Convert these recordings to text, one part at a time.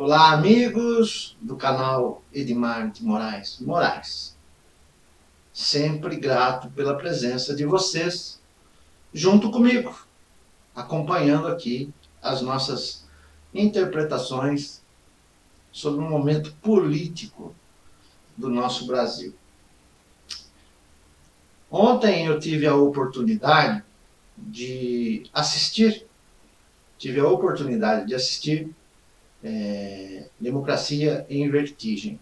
Olá, amigos do canal Edmar de Moraes Moraes. Sempre grato pela presença de vocês junto comigo, acompanhando aqui as nossas interpretações sobre o momento político do nosso Brasil. Ontem eu tive a oportunidade de assistir Democracia em Vertigem.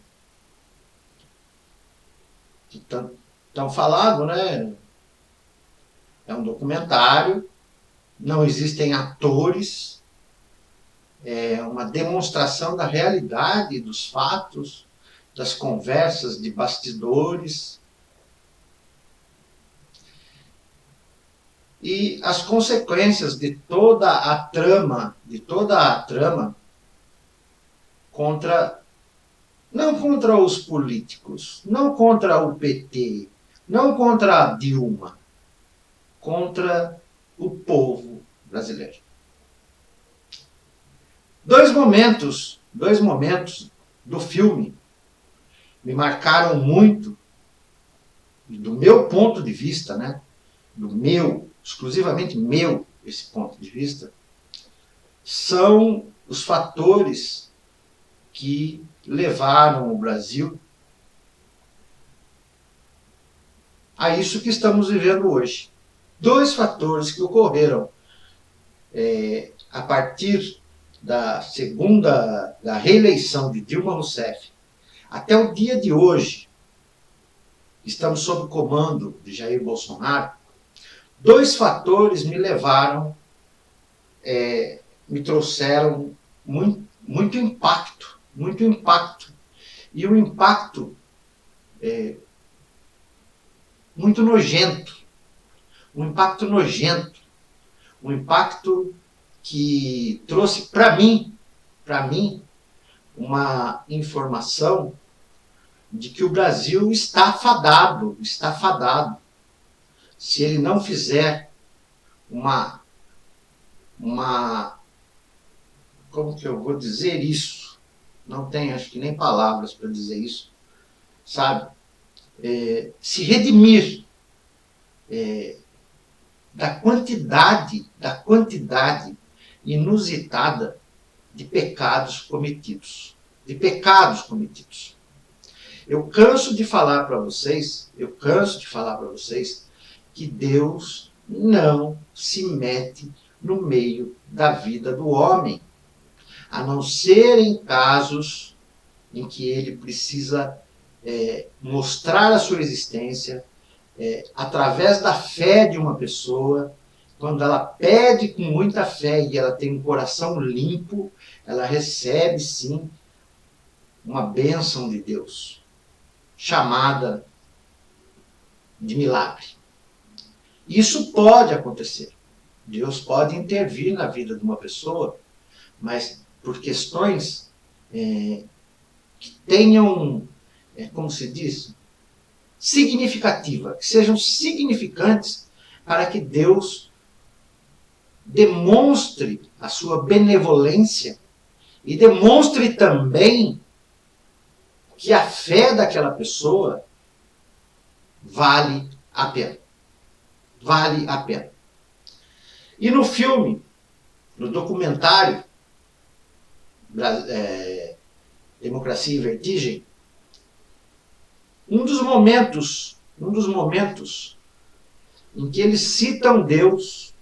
Tão falado, né? É um documentário, não existem atores, é uma demonstração da realidade dos fatos, das conversas de bastidores e as consequências de toda a trama, não contra os políticos, não contra o PT, não contra a Dilma, contra o povo brasileiro. Dois momentos do filme me marcaram muito, do meu ponto de vista, né? Exclusivamente meu, esse ponto de vista, são os fatores que levaram o Brasil a isso que estamos vivendo hoje. Dois fatores que ocorreram a partir da reeleição de Dilma Rousseff até o dia de hoje, estamos sob o comando de Jair Bolsonaro. Dois fatores me levaram, me trouxeram muito impacto. E um impacto muito nojento. Um impacto que trouxe para mim, uma informação de que o Brasil está fadado, se ele não fizer como que eu vou dizer isso? Não tenho, acho que nem palavras para dizer isso, sabe? Se redimir da quantidade inusitada de pecados cometidos. Eu canso de falar para vocês que Deus não se mete no meio da vida do homem, a não ser em casos em que ele precisa mostrar a sua existência através da fé de uma pessoa. Quando ela pede com muita fé e ela tem um coração limpo, ela recebe sim uma bênção de Deus, chamada de milagre. Isso pode acontecer. Deus pode intervir na vida de uma pessoa, mas por questões que tenham, como se diz, significativa, que sejam significantes para que Deus demonstre a sua benevolência e demonstre também que a fé daquela pessoa vale a pena. E no filme, no documentário Democracia em Vertigem, um dos momentos em que eles citam Deus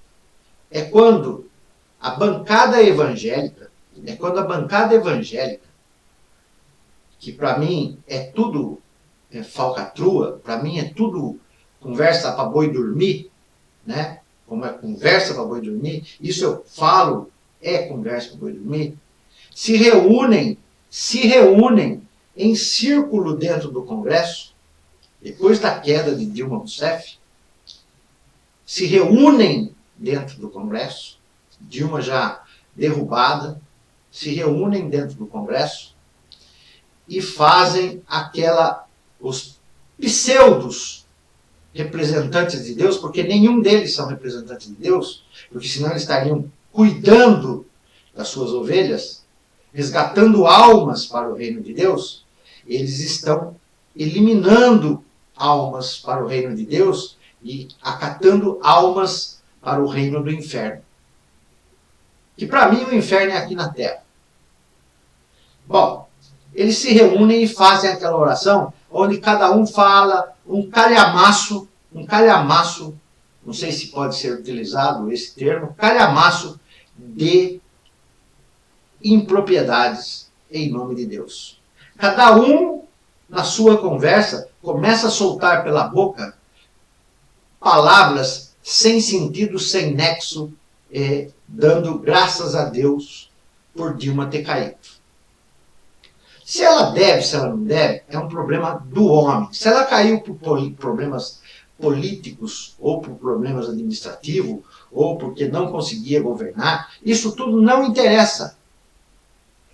é quando a bancada evangélica, que para mim é tudo falcatrua, para mim é tudo conversa para boi dormir, né? Como é conversa para boi dormir, isso eu falo, conversa para boi dormir, se reúnem em círculo dentro do Congresso, depois da queda de Dilma Rousseff, se reúnem dentro do Congresso, Dilma já derrubada, se reúnem dentro do Congresso e fazem os pseudos representantes de Deus, porque nenhum deles são representantes de Deus, porque senão eles estariam cuidando das suas ovelhas, resgatando almas para o reino de Deus, eles estão eliminando almas para o reino de Deus e acatando almas para o reino do inferno. Que para mim o inferno é aqui na terra. Bom, eles se reúnem e fazem aquela oração onde cada um fala um calhamaço, não sei se pode ser utilizado esse termo, calhamaço de impropriedades em nome de Deus. Cada um, na sua conversa, começa a soltar pela boca palavras sem sentido, sem nexo, dando graças a Deus por Dilma ter caído. Se ela deve, se ela não deve, é um problema do homem. Se ela caiu por problemas políticos, ou por problemas administrativos, ou porque não conseguia governar, isso tudo não interessa.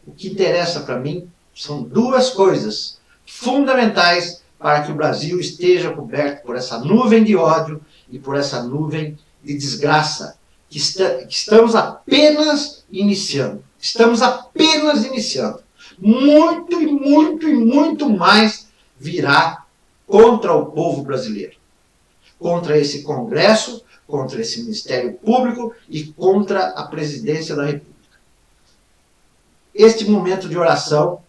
O que interessa para mim são duas coisas fundamentais para que o Brasil esteja coberto por essa nuvem de ódio e por essa nuvem de desgraça que estamos apenas iniciando. Estamos apenas iniciando. Muito e muito e muito mais virá contra o povo brasileiro. Contra esse Congresso, contra esse Ministério Público e contra a Presidência da República. Este momento de oração,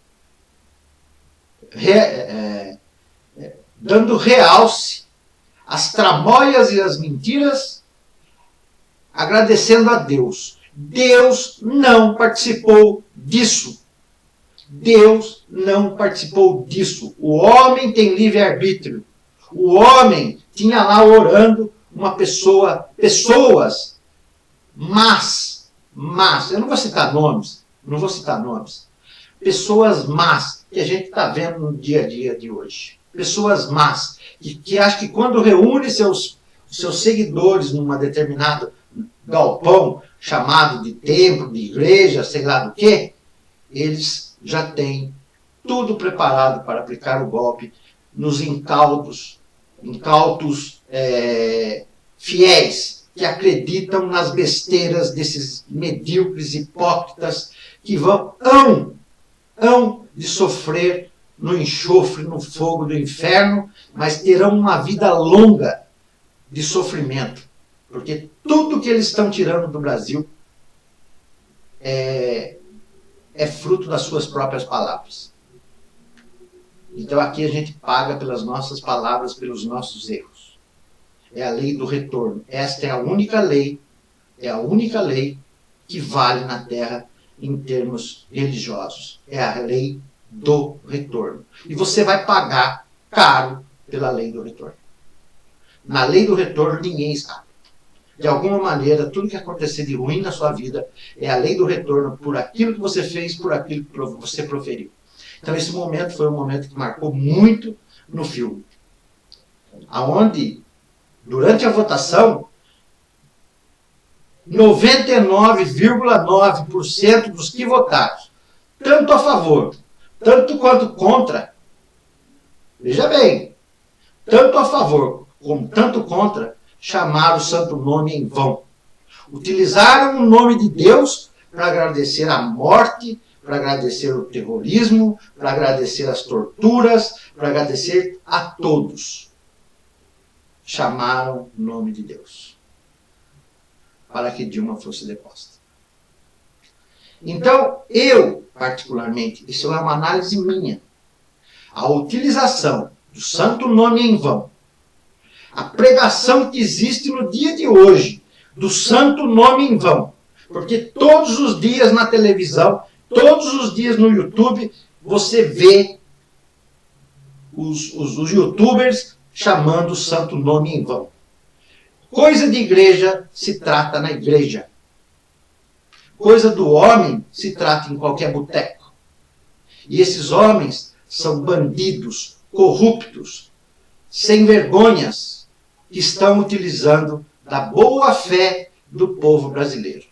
dando realce às tramóias e às mentiras, agradecendo a Deus. Deus não participou disso. Deus não participou disso. O homem tem livre-arbítrio. O homem tinha lá orando pessoas, mas, eu não vou citar nomes, pessoas más, que a gente está vendo no dia a dia de hoje. Pessoas más, que acham que quando reúne seus seguidores numa determinada galpão, chamado de templo, de igreja, sei lá do que, eles já têm tudo preparado para aplicar o golpe nos incautos fiéis, que acreditam nas besteiras desses medíocres hipócritas que hão de sofrer no enxofre, no fogo do inferno, mas terão uma vida longa de sofrimento, porque tudo que eles estão tirando do Brasil é fruto das suas próprias palavras. Então aqui a gente paga pelas nossas palavras, pelos nossos erros. É a lei do retorno. Esta é a única lei que vale na terra em termos religiosos. É a lei do retorno. E você vai pagar caro pela lei do retorno. Na lei do retorno ninguém escapa. De alguma maneira, tudo que acontecer de ruim na sua vida é a lei do retorno por aquilo que você fez, por aquilo que você proferiu. Então esse momento foi um momento que marcou muito no filme. Aonde, durante a votação, 99,9% dos que votaram, tanto a favor, tanto quanto contra, veja bem, tanto a favor como tanto contra, chamaram o santo nome em vão. Utilizaram o nome de Deus para agradecer a morte, para agradecer o terrorismo, para agradecer as torturas, para agradecer a todos. Chamaram o nome de Deus para que Dilma fosse deposta. Então, eu, particularmente, isso é uma análise minha, a utilização do santo nome em vão, a pregação que existe no dia de hoje do santo nome em vão, porque todos os dias na televisão, todos os dias no YouTube, você vê os youtubers chamando o santo nome em vão. Coisa de igreja se trata na igreja. Coisa do homem se trata em qualquer boteco. E esses homens são bandidos, corruptos, sem vergonhas, que estão utilizando da boa fé do povo brasileiro.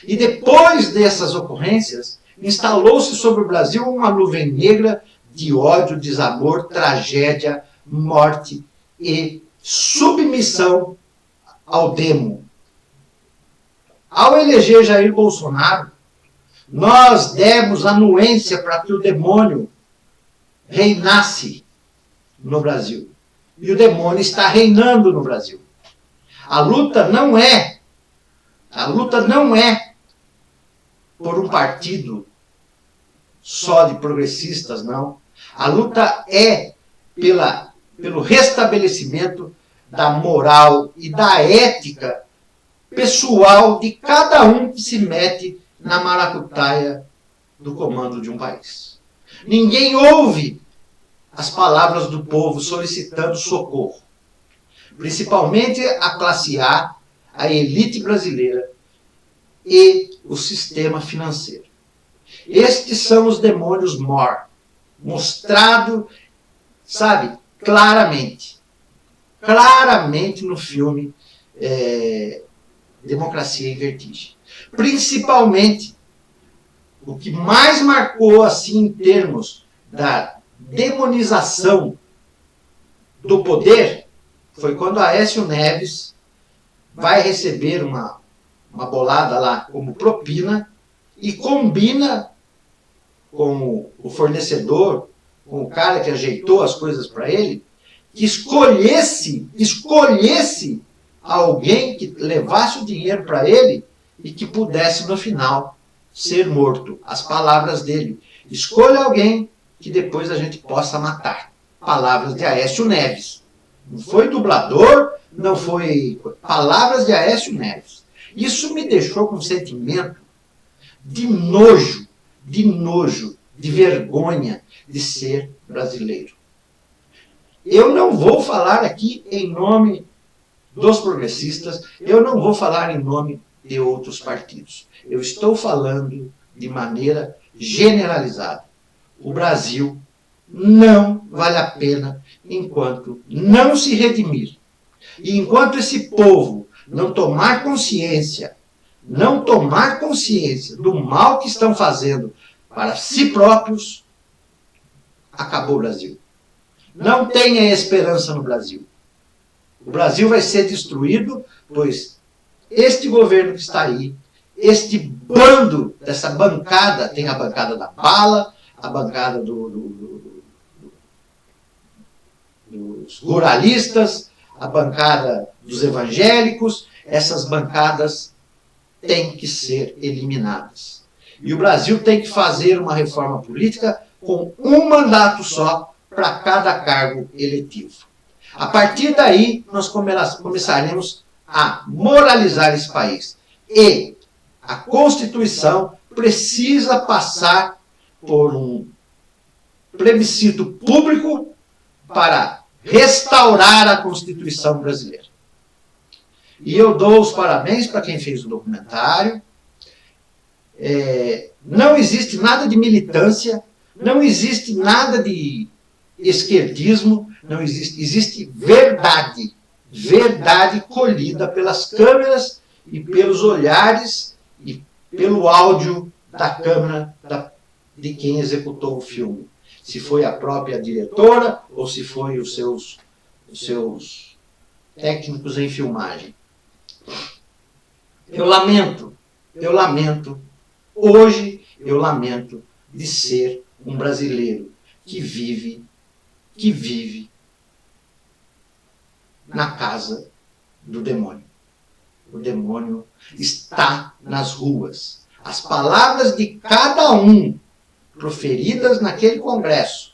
E depois dessas ocorrências, instalou-se sobre o Brasil uma nuvem negra de ódio, desamor, tragédia, morte e submissão ao demo. Ao eleger Jair Bolsonaro, Nós demos anuência para que o demônio reinasse no Brasil. E o demônio está reinando no Brasil. A luta não é por um partido só de progressistas, não. A luta é pelo restabelecimento da moral e da ética pessoal de cada um que se mete na maracutaia do comando de um país. Ninguém ouve as palavras do povo solicitando socorro. Principalmente a classe A, a elite brasileira e o sistema financeiro. Estes são os demônios mor, mostrado, sabe, claramente no filme Democracia em Vertigem. Principalmente, o que mais marcou, assim, em termos da demonização do poder, foi quando Aécio Neves vai receber uma bolada lá como propina e combina com o fornecedor, com o cara que ajeitou as coisas para ele, que escolhesse alguém que levasse o dinheiro para ele e que pudesse no final ser morto. As palavras dele: escolha alguém que depois a gente possa matar. Palavras de Aécio Neves. Não foi dublador, não foi... Palavras de Aécio Neves. Isso me deixou com um sentimento de nojo, de vergonha de ser brasileiro. Eu não vou falar aqui em nome dos progressistas, eu não vou falar em nome de outros partidos. Eu estou falando de maneira generalizada. O Brasil não vale a pena enquanto não se redimir. E enquanto esse povo não tomar consciência do mal que estão fazendo para si próprios, acabou o Brasil. Não tenha esperança no Brasil. O Brasil vai ser destruído, pois este governo que está aí, este bando, dessa bancada, tem a bancada da bala, a bancada dos ruralistas, a bancada dos evangélicos, essas bancadas têm que ser eliminadas. E o Brasil tem que fazer uma reforma política com um mandato só para cada cargo eletivo. A partir daí, nós começaremos a moralizar esse país. E a Constituição precisa passar por um plebiscito público para restaurar a Constituição brasileira. E eu dou os parabéns para quem fez o documentário. Não existe nada de militância, não existe nada de esquerdismo, não existe verdade colhida pelas câmeras e pelos olhares e pelo áudio da câmera de quem executou o filme. Se foi a própria diretora ou se foi os seus técnicos em filmagem. Eu lamento, hoje eu lamento de ser um brasileiro que vive na casa do demônio. O demônio está nas ruas. As palavras de cada um, proferidas naquele congresso,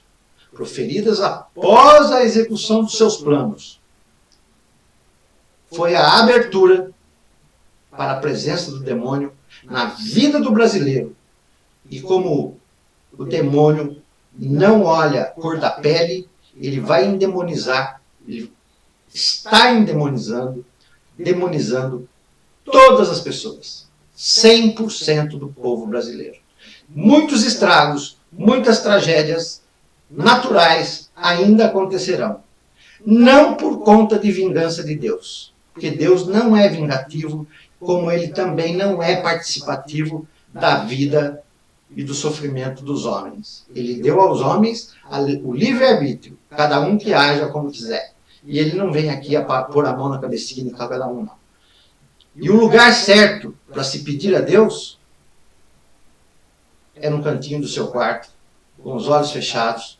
proferidas após a execução dos seus planos, foi a abertura para a presença do demônio na vida do brasileiro. E como o demônio não olha a cor da pele, ele vai endemonizar, ele está demonizando todas as pessoas. 100% do povo brasileiro. Muitos estragos, muitas tragédias naturais ainda acontecerão. Não por conta de vingança de Deus, porque Deus não é vingativo, como ele também não é participativo da vida e do sofrimento dos homens. Ele deu aos homens o livre-arbítrio, cada um que haja como quiser. E ele não vem aqui a pôr a mão na cabecinha de cada um, não. E o lugar certo para se pedir a Deus é no cantinho do seu quarto, com os olhos fechados,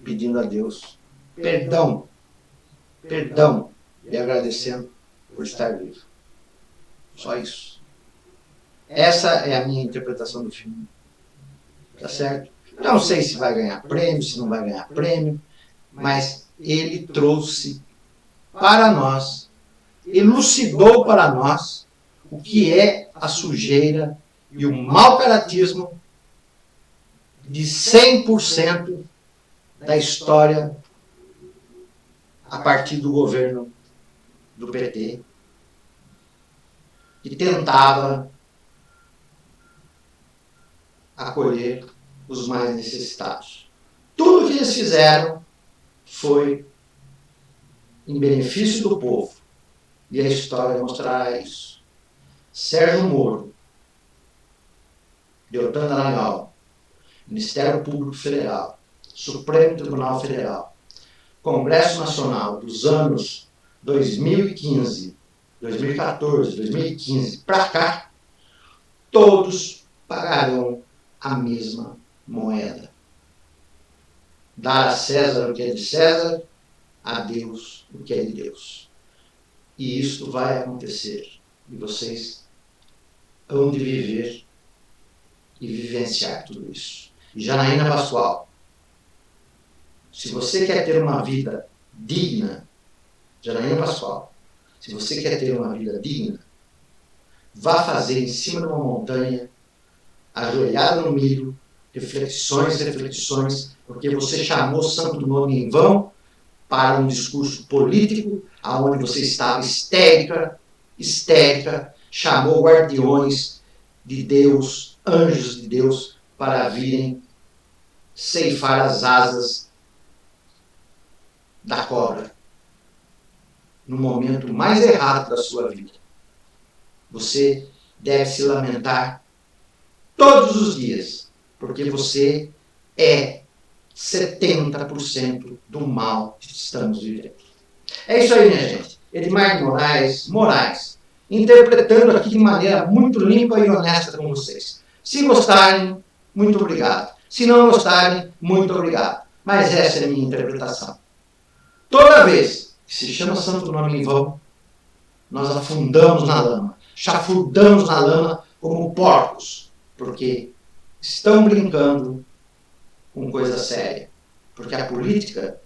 pedindo a Deus perdão, perdão, e agradecendo por estar vivo. Só isso. Essa é a minha interpretação do filme. Tá certo? Não sei se vai ganhar prêmio, se não vai ganhar prêmio, mas ele trouxe para nós, elucidou para nós o que é a sujeira e o mau caratismo de 100% da história a partir do governo do PT, que tentava acolher os mais necessitados. Tudo que eles fizeram foi em benefício do povo. E a história mostrará isso. Sérgio Moro, Deltan Dallagnol, Ministério Público Federal, Supremo Tribunal Federal, Congresso Nacional dos anos 2015, 2014, 2015 para cá, todos pagarão a mesma moeda. Dar a César o que é de César, a Deus o que é de Deus. E isto vai acontecer. E vocês hão de viver e vivenciar tudo isso. E Janaína Pascoal, se você quer ter uma vida digna, Janaína Pascoal, se você quer ter uma vida digna, vá fazer em cima de uma montanha, ajoelhado no milho, reflexões, porque você chamou Santo Nome em vão para um discurso político, aonde você estava histérica, chamou guardiões de Deus, anjos de Deus, para virem ceifar as asas da cobra, no momento mais errado da sua vida. Você deve se lamentar todos os dias, porque você é 70% do mal que estamos vivendo. É isso aí, minha gente. Edmar de Moraes, interpretando aqui de maneira muito limpa e honesta com vocês. Se gostarem, muito obrigado. Se não gostarem, muito obrigado. Mas essa é a minha interpretação. Toda vez que se chama Santo Nome em vão, nós afundamos na lama, chafurdamos na lama como porcos, porque estão brincando com coisa séria. Porque a política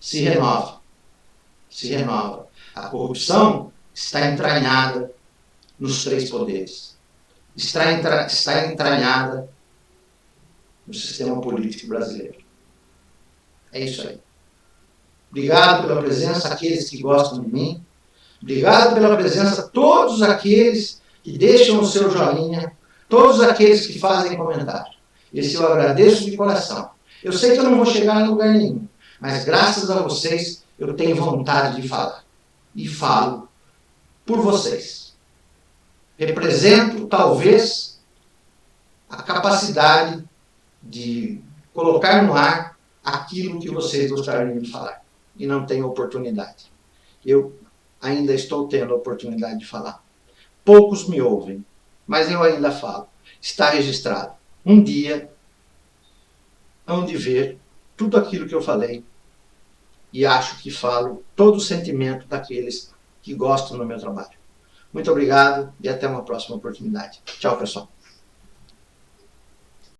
se renova. A corrupção está entranhada nos três poderes. Está entranhada no sistema político brasileiro. É isso aí. Obrigado pela presença, aqueles que gostam de mim. Obrigado pela presença, todos aqueles que deixam o seu joinha, todos aqueles que fazem comentário. Esse eu agradeço de coração. Eu sei que eu não vou chegar em lugar nenhum, mas graças a vocês eu tenho vontade de falar. E falo por vocês. Represento, talvez, a capacidade de colocar no ar aquilo que vocês gostariam de falar. E não tenho oportunidade. Eu ainda estou tendo a oportunidade de falar. Poucos me ouvem, mas eu ainda falo. Está registrado. Um dia hão de ver tudo aquilo que eu falei e acho que falo todo o sentimento daqueles que gostam do meu trabalho. Muito obrigado e até uma próxima oportunidade. Tchau, pessoal.